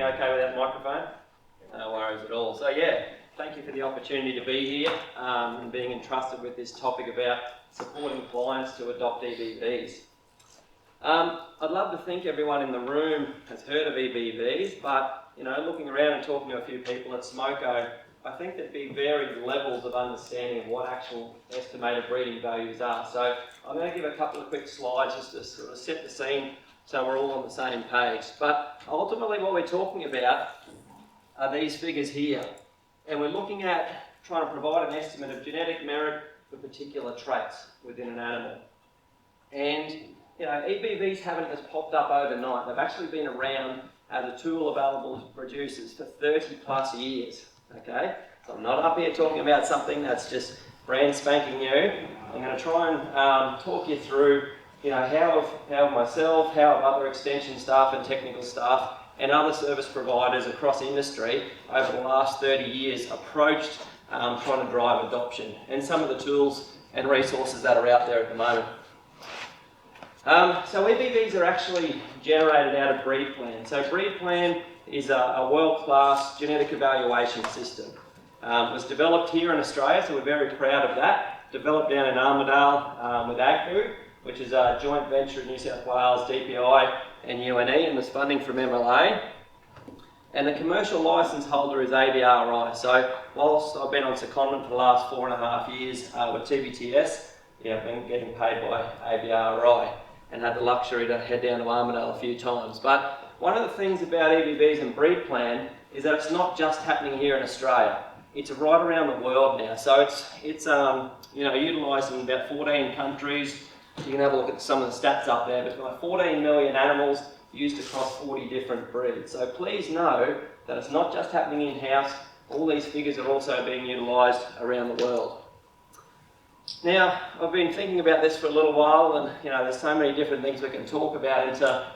okay with that microphone? No worries at all. So yeah, thank you for the opportunity to be here and being entrusted with this topic about supporting clients to adopt EBVs. I'd love to think everyone in the room has heard of EBVs, but looking around and talking to a few people at Smoko, I think there'd be varied levels of understanding of what actual estimated breeding values are. So I'm going to give a couple of quick slides just to sort of set the scene so we're all on the same page. But ultimately what we're talking about are these figures here. And we're looking at trying to provide an estimate of genetic merit for particular traits within an animal. And EBVs haven't just popped up overnight. They've actually been around as a tool available to producers for 30 plus years. Okay, so I'm not up here talking about something that's just brand spanking new. I'm going to try and talk you through, how myself, how other extension staff and technical staff and other service providers across industry over the last 30 years approached trying to drive adoption and some of the tools and resources that are out there at the moment. So EBVs are actually generated out of Breed Plan. So Breed Plan is a world-class genetic evaluation system. It was developed here in Australia, so we're very proud of that. Developed down in Armidale with AGBU, which is a joint venture of New South Wales, DPI and UNE, and there's funding from MLA. And the commercial licence holder is ABRI. So whilst I've been on secondment for the last 4.5 years with TBTS, I've been getting paid by ABRI and had the luxury to head down to Armidale a few times. But one of the things about EBVs and Breed Plan is that it's not just happening here in Australia. It's right around the world now. So it's utilised in about 14 countries. You can have a look at some of the stats up there, but like 14 million animals used across 40 different breeds. So please know that it's not just happening in-house. All these figures are also being utilised around the world. Now, I've been thinking about this for a little while, and there's so many different things we can talk about into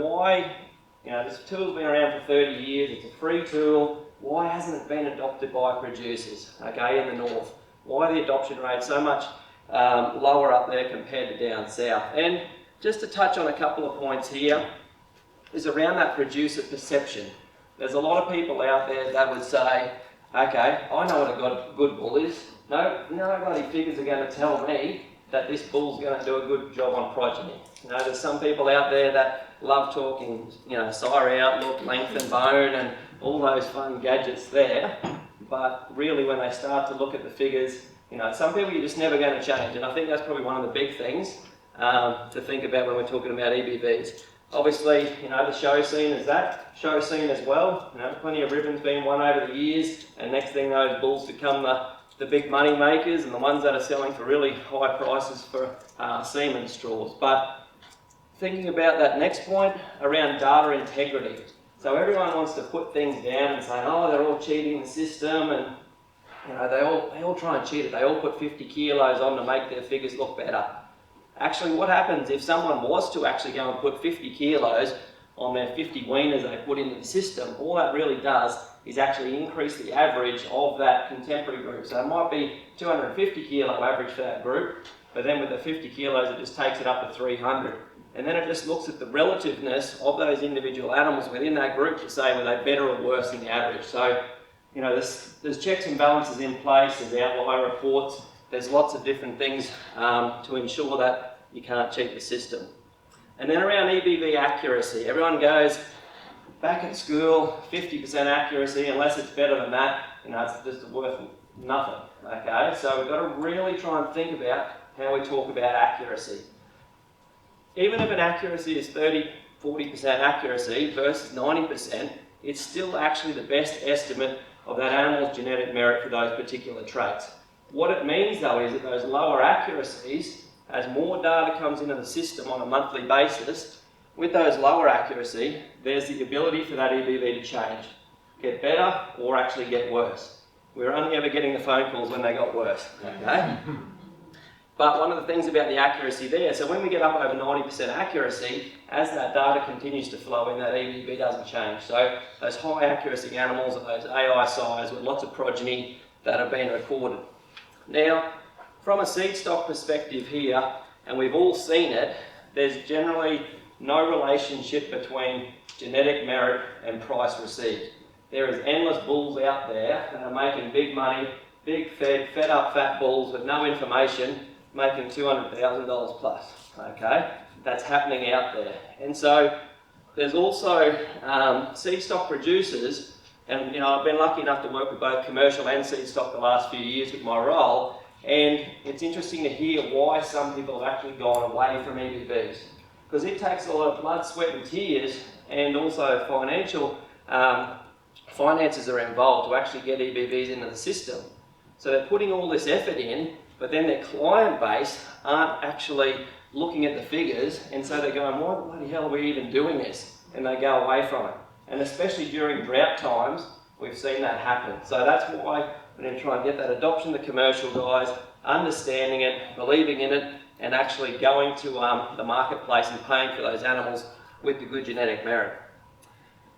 why this tool's been around for 30 years, it's a free tool, why hasn't it been adopted by producers, okay, in the north? Why the adoption rate so much lower up there compared to down south? And just to touch on a couple of points here, is around that producer perception. There's a lot of people out there that would say, okay, I know what a good bull is. Nobody figures are going to tell me that this bull's going to do a good job on progeny. There's some people out there that love talking, sire outlook, length and bone and all those fun gadgets there. But really when they start to look at the figures, some people you're just never going to change. And I think that's probably one of the big things to think about when we're talking about EBVs. Obviously, the show scene is that. Show scene as well. Plenty of ribbons being won over the years. And next thing those bulls become the big money makers and the ones that are selling for really high prices for semen straws. But thinking about that next point around data integrity. So everyone wants to put things down and say, oh, they're all cheating the system, and they all try and cheat it. They all put 50 kilos on to make their figures look better. Actually, what happens if someone was to actually go and put 50 kilos on their 50 weaners they put into the system? All that really does is actually increase the average of that contemporary group. So it might be 250 kilo average for that group, but then with the 50 kilos it just takes it up to 300. And then it just looks at the relativeness of those individual animals within that group to say, were they better or worse than the average? So, there's checks and balances in place, there's outlier reports, there's lots of different things to ensure that you can't cheat the system. And then around EBV accuracy, everyone goes, back at school, 50% accuracy, unless it's better than that, it's just worth nothing, okay? So we've got to really try and think about how we talk about accuracy. Even if an accuracy is 30-40% accuracy versus 90%, it's still actually the best estimate of that animal's genetic merit for those particular traits. What it means though is that those lower accuracies, as more data comes into the system on a monthly basis, with those lower accuracy, there's the ability for that EBV to change, get better or actually get worse. We're only ever getting the phone calls when they got worse, okay? But one of the things about the accuracy there, so when we get up over 90% accuracy, as that data continues to flow in, that EBV doesn't change. So those high accuracy animals are those AI sires with lots of progeny that have been recorded. Now, from a seed stock perspective here, and we've all seen it, there's generally no relationship between genetic merit and price received. There is endless bulls out there that are making big money, big fed up fat bulls with no information, making $200,000 plus, okay? That's happening out there. And so there's also seed stock producers, and I've been lucky enough to work with both commercial and seed stock the last few years with my role, and it's interesting to hear why some people have actually gone away from EBVs. Because it takes a lot of blood, sweat and tears, and also financial finances are involved to actually get EBVs into the system. So they're putting all this effort in, but then their client base aren't actually looking at the figures, and so they're going, why the bloody hell are we even doing this? And they go away from it. And especially during drought times, we've seen that happen. So that's why we're going to try and get that adoption of the commercial guys, understanding it, believing in it, and actually going to the marketplace and paying for those animals with the good genetic merit.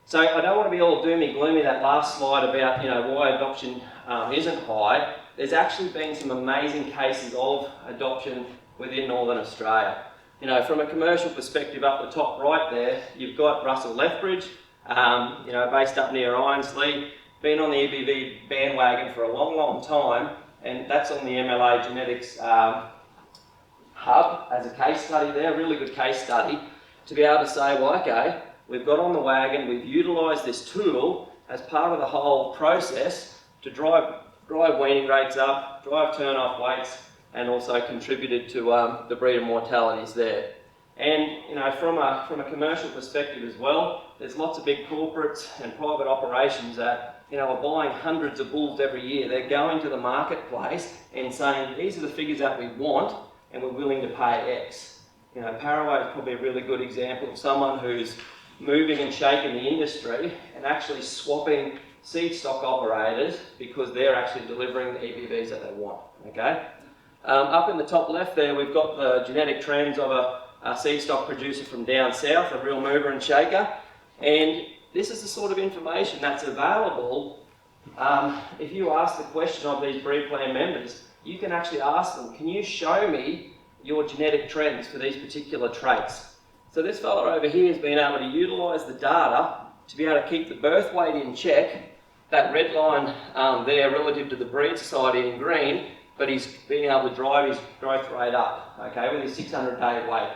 So I don't want to be all doomy gloomy, that last slide about why adoption isn't high. There's actually been some amazing cases of adoption within Northern Australia. From a commercial perspective, up the top right there, you've got Russell Lethbridge, based up near Ironsley, been on the EBV bandwagon for a long, long time, and that's on the MLA Genetics hub as a case study there, a really good case study, to be able to say, well, okay, we've got on the wagon, we've utilised this tool as part of the whole process to drive weaning rates up, drive turn-off weights, and also contributed to the breeder mortalities there. And from a commercial perspective as well, there's lots of big corporates and private operations that are buying hundreds of bulls every year. They're going to the marketplace and saying, these are the figures that we want, and we're willing to pay X. Paraway is probably a really good example of someone who's moving and shaking the industry and actually swapping seed stock operators because they're actually delivering the EBVs that they want, okay? Up in the top left there, we've got the genetic trends of a seed stock producer from down south, a real mover and shaker, and this is the sort of information that's available. If you ask the question of these breed plan members, you can actually ask them, can you show me your genetic trends for these particular traits? So this fella over here has been able to utilise the data to be able to keep the birth weight in check, that red line there relative to the breed society in green, but he's been able to drive his growth rate up, okay, with his 600-day weight.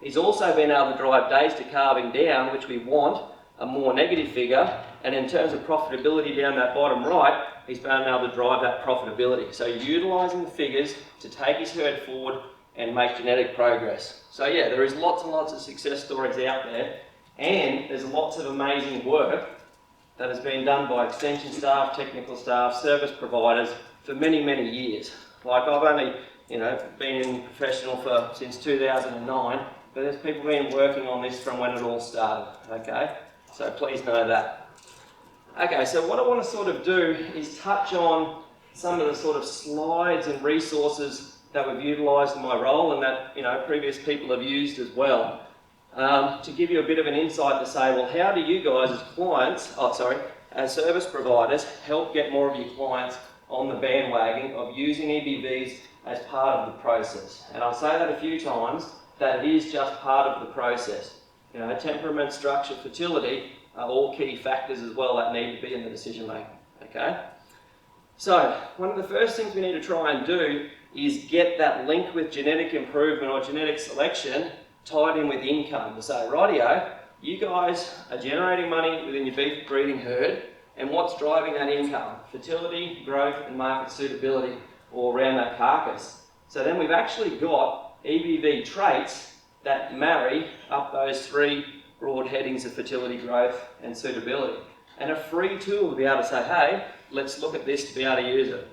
He's also been able to drive days to calving down, which we want, a more negative figure, and in terms of profitability down that bottom right, he's been able to drive that profitability. So utilising the figures to take his herd forward and make genetic progress. So yeah, there is lots and lots of success stories out there, and there's lots of amazing work that has been done by extension staff, technical staff, service providers for many, many years. Like I've only, been in professional since 2009, but there's people been working on this from when it all started, okay? So please know that. Okay, so what I want to sort of do is touch on some of the sort of slides and resources that we've utilised in my role and that, previous people have used as well. To give you a bit of an insight to say, well, how do you guys as clients, as service providers, help get more of your clients on the bandwagon of using EBVs as part of the process? And I'll say that a few times, that it is just part of the process. Temperament, structure, fertility are all key factors as well that need to be in the decision making, okay? So, one of the first things we need to try and do is get that link with genetic improvement or genetic selection tied in with income. To say, rightio, you guys are generating money within your beef breeding herd, and what's driving that income? Fertility, growth, and market suitability, or around that carcass. So then we've actually got EBV traits that marry up those three broad headings of fertility, growth, and suitability. And a free tool to be able to say, hey, let's look at this to be able to use it.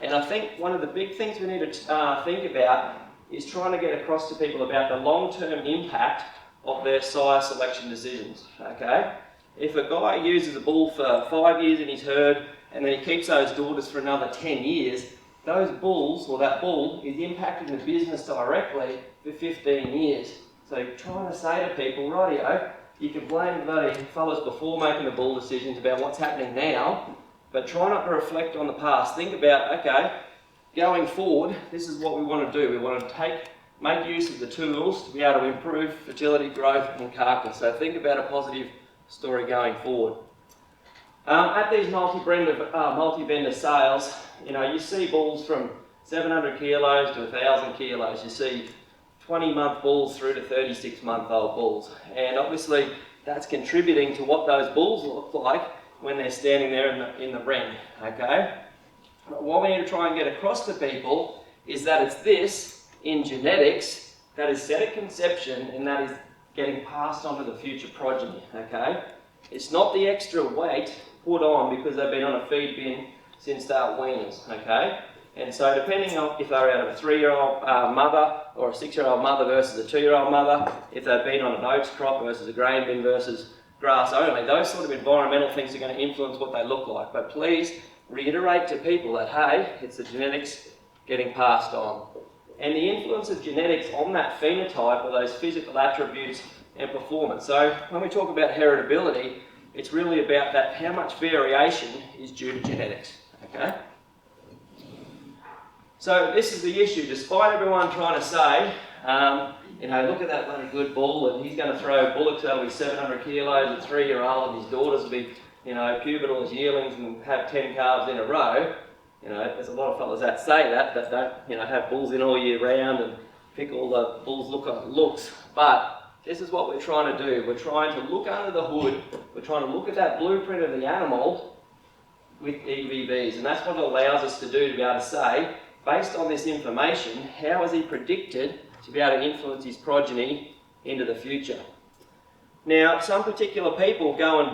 And I think one of the big things we need to think about is trying to get across to people about the long-term impact of their sire selection decisions, okay? If a guy uses a bull for 5 years in his herd and then he keeps those daughters for another 10 years, those bulls, or that bull, is impacting the business directly for 15 years. So you're trying to say to people, rightio, you can blame the bloody fellas before making the bull decisions about what's happening now, but try not to reflect on the past. Think about, okay, going forward, this is what we want to do. We want to make use of the tools to be able to improve fertility, growth, and carcass. So think about a positive story going forward. At these multi-vendor sales, you see bulls from 700 kilos to 1,000 kilos. You see 20-month bulls through to 36-month-old bulls. And obviously, that's contributing to what those bulls look like when they're standing there in the ring, okay? What we need to try and get across to people is that it's this, in genetics, that is set at conception and that is getting passed on to the future progeny, okay? It's not the extra weight put on because they've been on a feed bin since they were weaners, okay? And so depending on if they're out of a 3-year-old mother or a 6-year-old mother versus a 2-year-old mother, if they've been on an oats crop versus a grain bin versus grass only, those sort of environmental things are going to influence what they look like. But please reiterate to people that, hey, it's the genetics getting passed on. And the influence of genetics on that phenotype or those physical attributes and performance. So when we talk about heritability, it's really about that how much variation is due to genetics, okay? So this is the issue. Despite everyone trying to say, look at that bloody good bull and he's going to throw bullocks that'll be 700 kilos at 3-year-old and his daughters will be, pubertal as yearlings and have 10 calves in a row. There's a lot of fellas that say that don't, have bulls in all year round and pick all the bulls looks. But this is what we're trying to do. We're trying to look under the hood. We're trying to look at that blueprint of the animal with EBVs. And that's what it allows us to do, to be able to say, based on this information, how is he predicted to be able to influence his progeny into the future? Now, some particular people go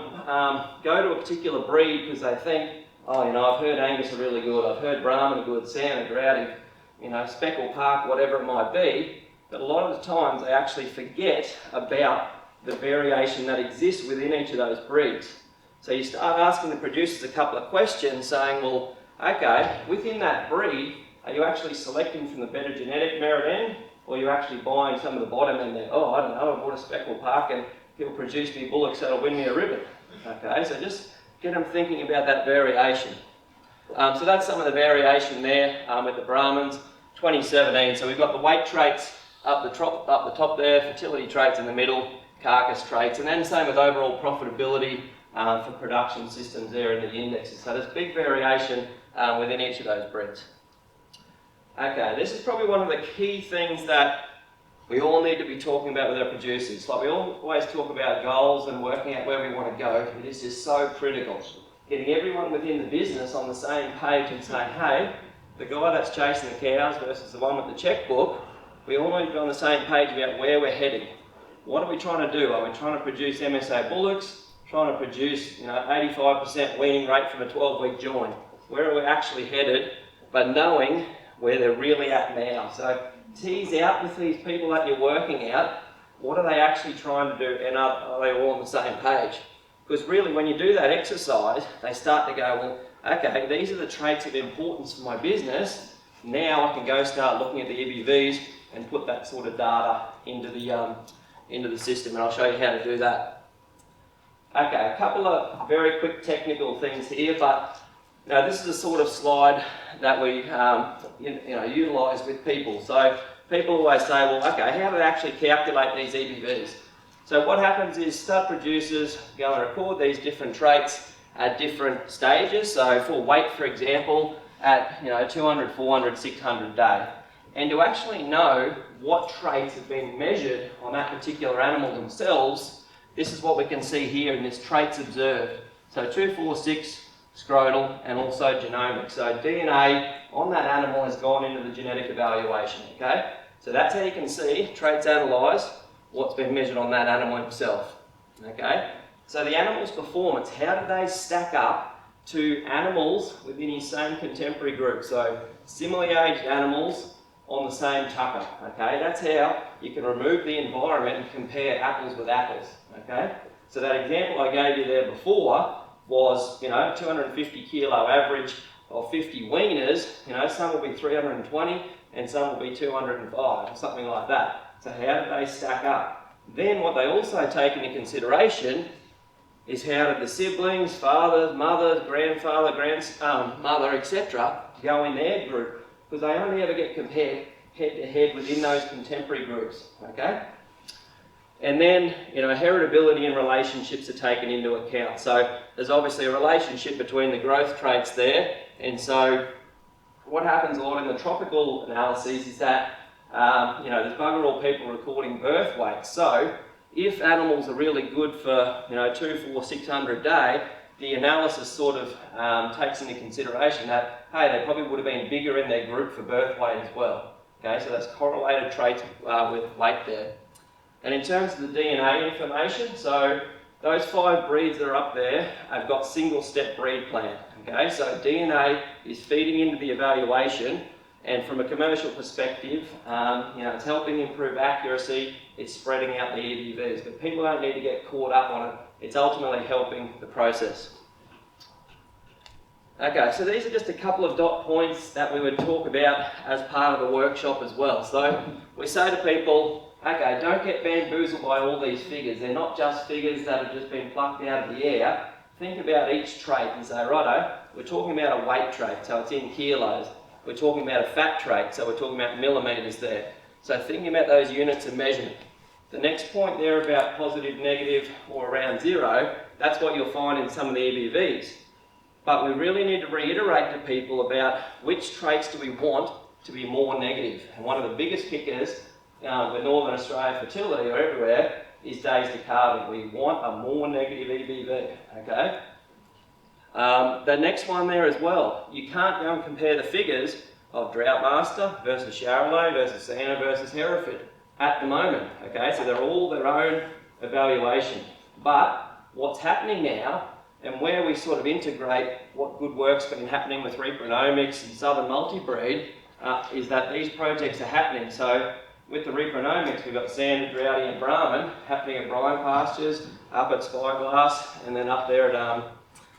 to a particular breed because they think, I've heard Angus are really good, I've heard Brahman are good, Sam are grouty, Speckle Park, whatever it might be. But a lot of the times they actually forget about the variation that exists within each of those breeds. So you start asking the producers a couple of questions saying, well, okay, within that breed, are you actually selecting from the better genetic merit end, or are you actually buying some of the bottom end there? Oh, I don't know, I bought a Speckle Park and he'll produce me bullocks that'll win me a ribbon. Okay, so just get them thinking about that variation. So that's some of the variation there with the Brahmans. 2017, so we've got the weight traits up the top there, fertility traits in the middle, carcass traits, and then same with overall profitability for production systems there in the indexes. So there's big variation within each of those breeds. Okay, this is probably one of the key things that we all need to be talking about with our producers. Like we always talk about goals and working out where we want to go. It is just so critical. Getting everyone within the business on the same page and saying, hey, the guy that's chasing the cows versus the one with the checkbook, we all need to be on the same page about where we're heading. What are we trying to do? Are we trying to produce MSA bullocks? Trying to produce 85% weaning rate from a 12-week join? Where are we actually headed? But knowing where they're really at now. So tease out with these people that you're working out, what are they actually trying to do, and are they all on the same page? Because really when you do that exercise, they start to go, well, okay, these are the traits of importance for my business. Now I can go start looking at the EBVs and put that sort of data into the system, and I'll show you how to do that. Okay, a couple of very quick technical things here, but this is a sort of slide that we utilise with people. So people always say, well, okay, how do they actually calculate these EBVs? So what happens is stud producers go and record these different traits at different stages. So for weight, for example, at 200, 400, 600 day. And to actually know what traits have been measured on that particular animal themselves, this is what we can see here in this traits observed. So 2, 4, 6, scrotal, and also genomic. So DNA on that animal has gone into the genetic evaluation, okay? So that's how you can see traits analysed, what's been measured on that animal himself, okay? So the animal's performance, how do they stack up to animals within his same contemporary group? So similarly aged animals on the same tucker, okay? That's how you can remove the environment and compare apples with apples, okay? So that example I gave you there before was, 250 kilo average of 50 weaners, some will be 320 and some will be 205 or something like that. So how do they stack up? Then what they also take into consideration is how did the siblings, fathers, mothers, grandfather, mother, etc. go in their group, because they only ever get compared head to head within those contemporary groups, okay? And then, heritability and relationships are taken into account. So there's obviously a relationship between the growth traits there. And so what happens a lot in the tropical analyses is that, there's bugger all people recording birth weights. So if animals are really good for, 2, 4, 600 a day, the analysis sort of takes into consideration that, hey, they probably would have been bigger in their group for birth weight as well. Okay, so that's correlated traits with weight there. And in terms of the DNA information, so those 5 breeds that are up there have got single-step breed plan. Okay, so DNA is feeding into the evaluation, and from a commercial perspective, it's helping improve accuracy, it's spreading out the EBVs, but people don't need to get caught up on it. It's ultimately helping the process. Okay, so these are just a couple of dot points that we would talk about as part of the workshop as well. So we say to people, okay, don't get bamboozled by all these figures. They're not just figures that have just been plucked out of the air. Think about each trait and say, righto, we're talking about a weight trait, so it's in kilos. We're talking about a fat trait, so we're talking about millimetres there. So thinking about those units of measurement. The next point there about positive, negative, or around 0, that's what you'll find in some of the EBVs. But we really need to reiterate to people about which traits do we want to be more negative. And one of the biggest kickers with Northern Australia fertility or everywhere is days to calving. We want a more negative EBV, okay? The next one there as well, you can't go and compare the figures of Droughtmaster versus Charolais versus Santa versus Hereford at the moment, okay? So they're all their own evaluation. But what's happening now, and where we sort of integrate what good work's been happening with repronomics and southern multi-breed, is that these projects are happening. So with the repronomics, we've got Sanded, Droughty and Brahman happening at Brine Pastures, up at Spyglass, and then up there at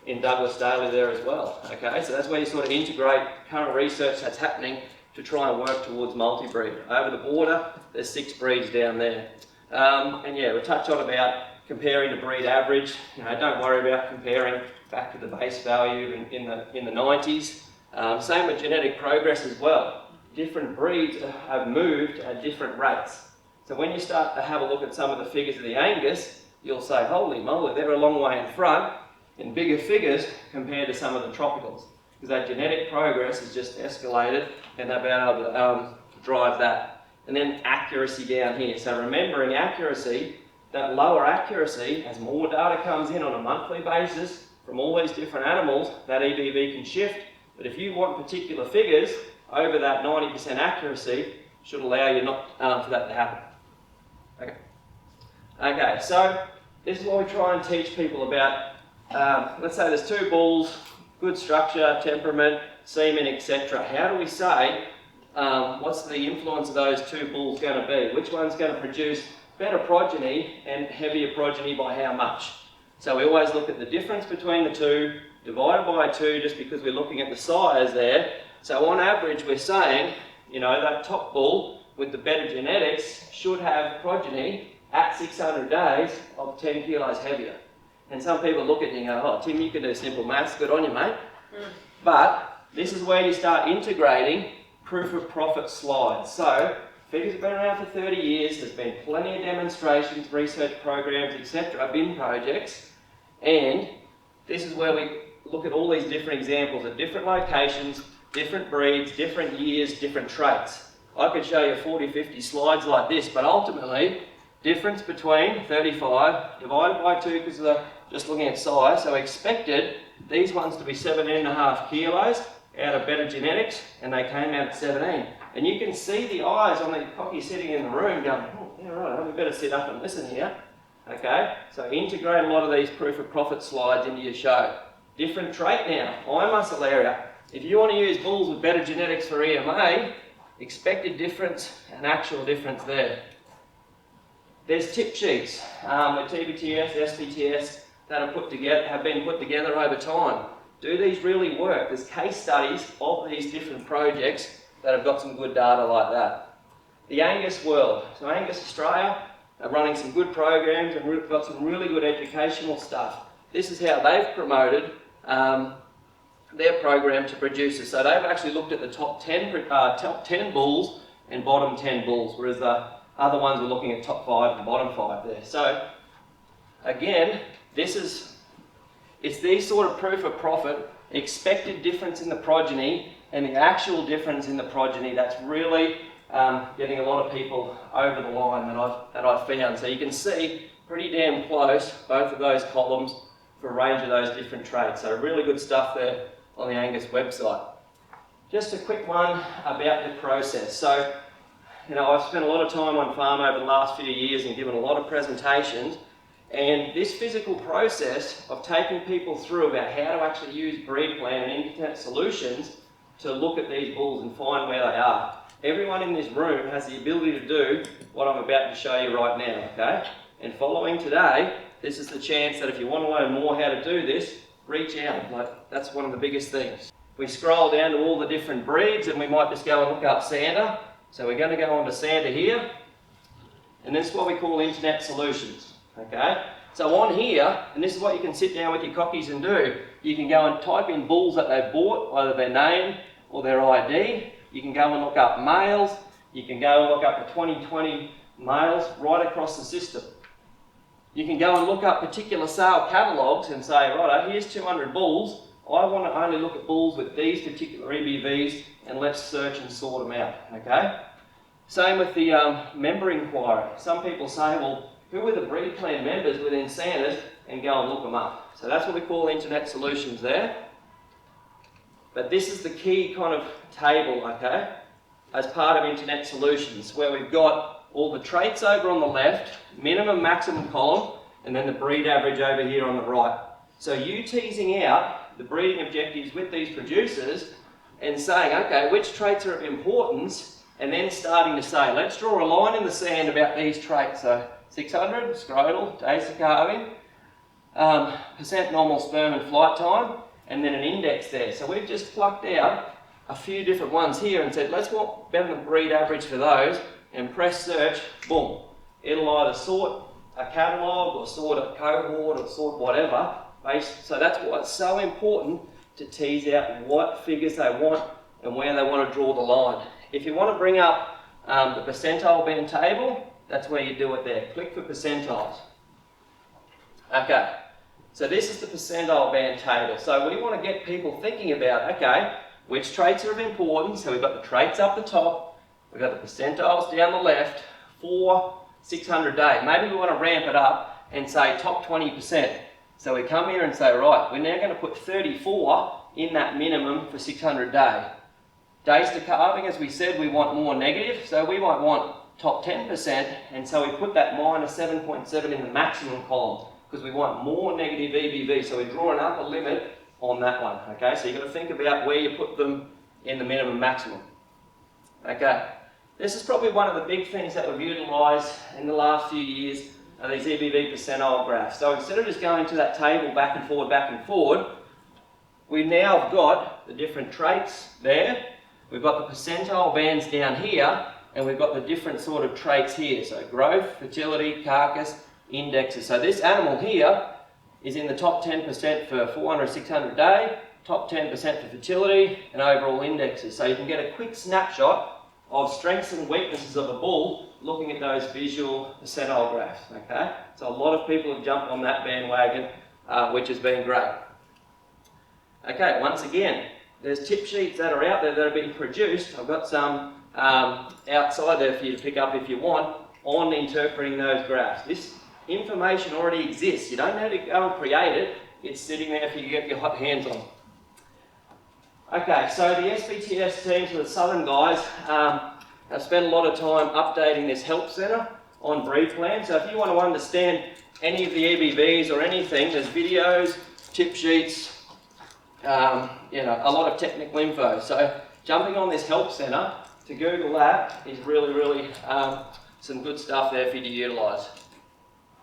in Douglas Daly there as well. Okay, so that's where you sort of integrate current research that's happening to try and work towards multi-breed. Over the border, there's 6 breeds down there. And yeah, we touched on about comparing the breed average. Don't worry about comparing back to the base value in the 90s. Same with genetic progress as well. Different breeds have moved at different rates. So when you start to have a look at some of the figures of the Angus, you'll say, holy moly, they're a long way in front in bigger figures compared to some of the tropicals. Because that genetic progress has just escalated and they've been able to drive that. And then accuracy down here. So remembering accuracy, that lower accuracy, as more data comes in on a monthly basis from all these different animals, that EBV can shift. But if you want particular figures over that 90% accuracy, should allow you not for that to happen. Okay, so this is what we try and teach people about. Let's say there's 2 bulls, good structure, temperament, semen, etc. How do we say what's the influence of those 2 bulls going to be? Which one's going to produce better progeny and heavier progeny by how much? So we always look at the difference between the 2, divided by 2, just because we're looking at the size there. So on average, we're saying, that top bull with the better genetics should have progeny at 600 days of 10 kilos heavier. And some people look at you and go, oh, Tim, you can do simple maths, good on you, mate. But this is where you start integrating proof of profit slides. So figures have been around for 30 years, there's been plenty of demonstrations, research programs, etc., bin projects, and this is where we look at all these different examples of different locations, different breeds, different years, different traits. I could show you 40, 50 slides like this, but ultimately, difference between 35 divided by 2 because of just looking at size, so expected these ones to be 17.5 kilos out of better genetics, and they came out at 17. And you can see the eyes on the cocky sitting in the room going, oh, yeah, right, we better sit up and listen here. Okay, so integrate a lot of these proof of profit slides into your show. Different trait now, eye muscle area. If you want to use bulls with better genetics for EMA, expected difference and actual difference there. There's tip sheets with TBTS, SPTS that have been put together over time. Do these really work? There's case studies of these different projects that have got some good data like that. The Angus world. So Angus Australia are running some good programs and got some really good educational stuff. This is how they've promoted their program to producers. So they've actually looked at the top 10 bulls and bottom 10 bulls, whereas the Other ones we're looking at top 5 and bottom 5 there. So again, it's these sort of proof of profit, expected difference in the progeny and the actual difference in the progeny that's really getting a lot of people over the line that I've found. So you can see pretty damn close both of those columns for a range of those different traits. So really good stuff there on the Angus website. Just a quick one about the process. So, you know, I've spent a lot of time on farm over the last few years and given a lot of presentations, and this physical process of taking people through about how to actually use breed plan and internet solutions to look at these bulls and find where they are. Everyone in this room has the ability to do what I'm about to show you right now, okay? And following today, this is the chance that if you want to learn more how to do this, reach out. Like, that's one of the biggest things. We scroll down to all the different breeds and we might just go and look up Sander. So we're going to go on to Sander here. And this is what we call internet solutions, okay? So on here, and this is what you can sit down with your cockies and do, you can go and type in bulls that they've bought, either their name or their ID. You can go and look up males. You can go and look up the 2020 males right across the system. You can go and look up particular sale catalogues and say, right, here's 200 bulls. I want to only look at bulls with these particular EBVs and let's search and sort them out, okay? Same with the member inquiry. Some people say, well, who are the breed plan members within Sanders, and go and look them up. So that's what we call internet solutions there. But this is the key kind of table, okay, as part of internet solutions, where we've got all the traits over on the left, minimum, maximum column, and then the breed average over here on the right. So you teasing out the breeding objectives with these producers and saying, okay, which traits are of importance, and then starting to say, let's draw a line in the sand about these traits. So 600, scrotal, days to calving, percent normal sperm and flight time, and then an index there. So we've just plucked out a few different ones here and said, let's want better than breed average for those, and press search, boom. It'll either sort a catalogue or sort a cohort or sort whatever. So that's why it's so important to tease out what figures they want and where they want to draw the line. If you want to bring up the percentile band table, that's where you do it there. Click for percentiles. Okay, so this is the percentile band table. So we want to get people thinking about, okay, which traits are of importance. So we've got the traits up the top, we've got the percentiles down the left for 600 day. Maybe we want to ramp it up and say top 20%. So we come here and say, right, we're now going to put 34 in that minimum for 600 day. Days to calving, as we said, we want more negative, so we might want top 10%, and so we put that minus 7.7 in the maximum column, because we want more negative EBV, so we draw an upper limit on that one, okay? So you've got to think about where you put them in the minimum maximum. Okay, this is probably one of the big things that we've utilised in the last few years, are these EBV percentile graphs. So instead of just going to that table back and forward, we now have got the different traits there, we've got the percentile bands down here, and we've got the different sort of traits here. So growth, fertility, carcass, indexes. So this animal here is in the top 10% for 400, 600 day, top 10% for fertility, and overall indexes. So you can get a quick snapshot of strengths and weaknesses of a bull looking at those visual percentile graphs, okay? So a lot of people have jumped on that bandwagon, which has been great. Okay, once again, there's tip sheets that are out there that are being produced. I've got some outside there for you to pick up if you want on interpreting those graphs. This information already exists. You don't need to go and create it. It's sitting there for you to get your hot hands on. Okay, so the SBTS teams, the Southern guys, have spent a lot of time updating this help centre on breed plan. So if you want to understand any of the EBVs or anything, there's videos, tip sheets, you know, a lot of technical info. So jumping on this help centre to Google that is really some good stuff there for you to utilise.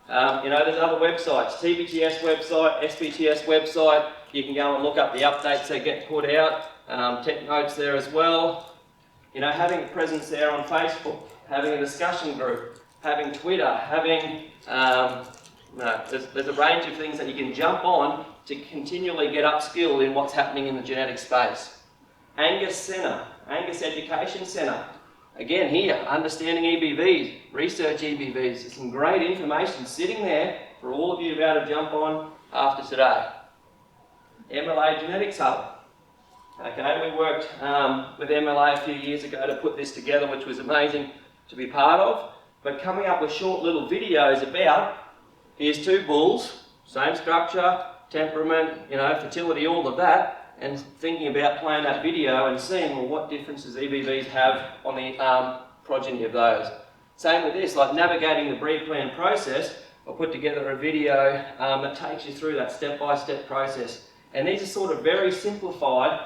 You know, there's other websites, TBTS website, SBTS website. You can go and look up the updates that get put out. Tech notes there as well. You know, having a presence there on Facebook, having a discussion group, having Twitter, having, there's a range of things that you can jump on to continually get upskilled in what's happening in the genetic space. Angus Centre, Angus Education Centre. Again here, understanding EBVs, research EBVs, there's some great information sitting there for all of you to be able to jump on after today. MLA Genetics Hub. Okay, we worked with MLA a few years ago to put this together, which was amazing to be part of. But coming up with short little videos about, here's two bulls, same structure, temperament, fertility, all of that, and thinking about playing that video and seeing, well, what differences EBVs have on the progeny of those. Same with this, like navigating the breed plan process, I'll put together a video that takes you through that step-by-step process. And these are sort of very simplified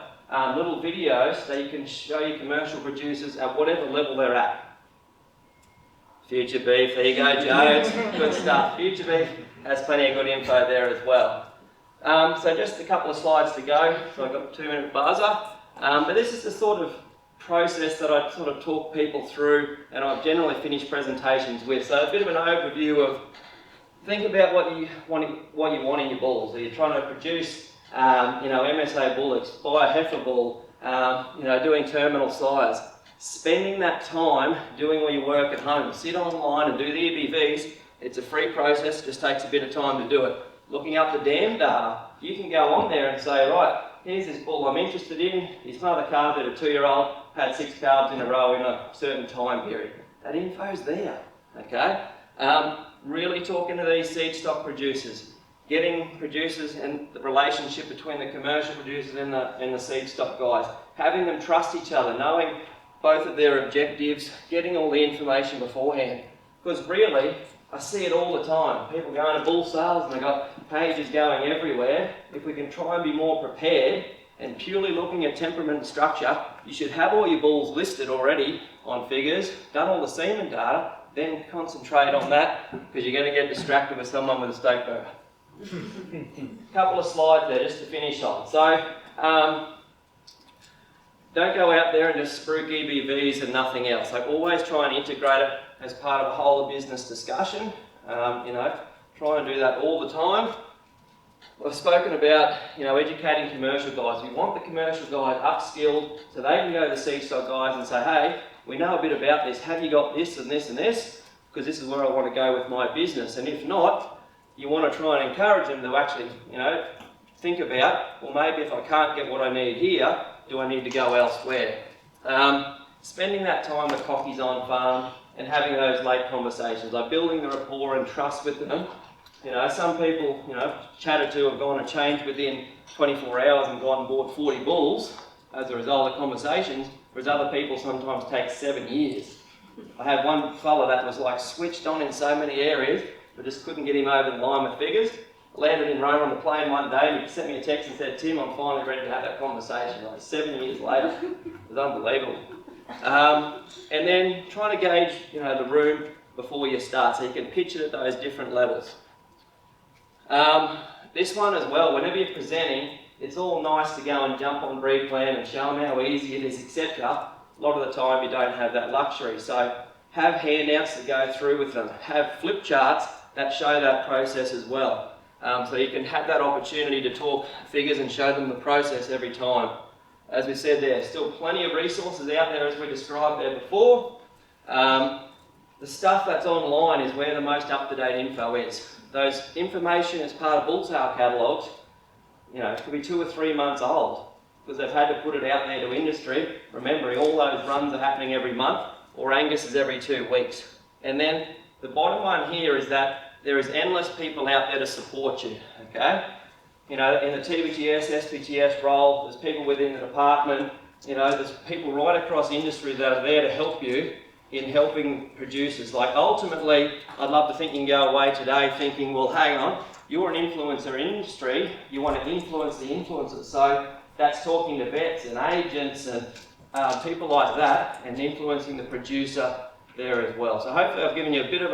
little videos that you can show your commercial producers at whatever level they're at. Future Beef, there you go, Joe, good stuff. Future Beef has plenty of good info there as well. So just a couple of slides to go, so I've got a 2-minute buzzer. But this is the sort of process that I sort of talk people through and I generally finish presentations with. So a bit of an overview of, think about what you want in your bulls. Are you trying to produce MSA bullocks, buy a heifer bull, doing terminal size? Spending that time doing all your work at home. Sit online and do the EBVs. It's a free process, just takes a bit of time to do it. Looking up the dam data, you can go on there and say, right, here's this bull I'm interested in. His mother calved at a 2-year-old, had 6 calves in a row in a certain time period. That info's there, okay? Really talking to these seed stock producers, getting producers and the relationship between the commercial producers and the seed stock guys, having them trust each other, knowing both of their objectives, getting all the information beforehand. Because really, I see it all the time. People going to bull sales and they've got pages going everywhere. If we can try and be more prepared and purely looking at temperament and structure, you should have all your bulls listed already on figures, done all the semen data, then concentrate on that because you're going to get distracted with someone with a steak burger. Couple of slides there just to finish on. So, don't go out there and just spruik EBVs and nothing else. Like always try and integrate it as part of a whole of business discussion. Try and do that all the time. I've spoken about, educating commercial guys. We want the commercial guy upskilled so they can go to the seed stock guys and say, hey, we know a bit about this. Have you got this and this and this? Because this is where I want to go with my business. And if not, you want to try and encourage them to actually, think about, well, maybe if I can't get what I need here, do I need to go elsewhere? Spending that time with cockies on farm and having those late conversations, like building the rapport and trust with them. Some people, chatted to have gone and changed within 24 hours and gone and bought 40 bulls as a result of conversations, whereas other people sometimes take 7 years. I had one fella that was like switched on in so many areas, but just couldn't get him over the line with figures. Landed in Rome on the plane one day and he sent me a text and said, Tim, I'm finally ready to have that conversation. Like 7 years later. It was unbelievable. And then trying to gauge, the room before you start so you can pitch it at those different levels. This one as well, whenever you're presenting, it's all nice to go and jump on breed plan and show them how easy it is, etc. A lot of the time you don't have that luxury. So have handouts to go through with them. Have flip charts that show that process as well. So you can have that opportunity to talk figures and show them the process every time. As we said, there's still plenty of resources out there as we described there before. The stuff that's online is where the most up-to-date info is. Those information as part of bull sale catalogues, could be 2 or 3 months old because they've had to put it out there to industry, remembering all those runs are happening every month, or Angus is every 2 weeks. And then the bottom one here is that there is endless people out there to support you, okay? In the TBGS, SPGS role, there's people within the department, there's people right across industry that are there to help you in helping producers. Like ultimately, I'd love to think you can go away today thinking, well, hang on, you're an influencer in industry, you want to influence the influencers. So that's talking to vets and agents and people like that and influencing the producer there as well. So hopefully I've given you a bit of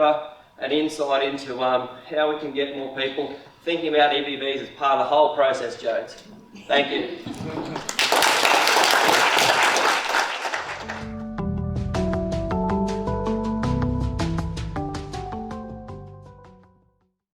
an insight into how we can get more people thinking about EBVs as part of the whole process, Jones. Thank you.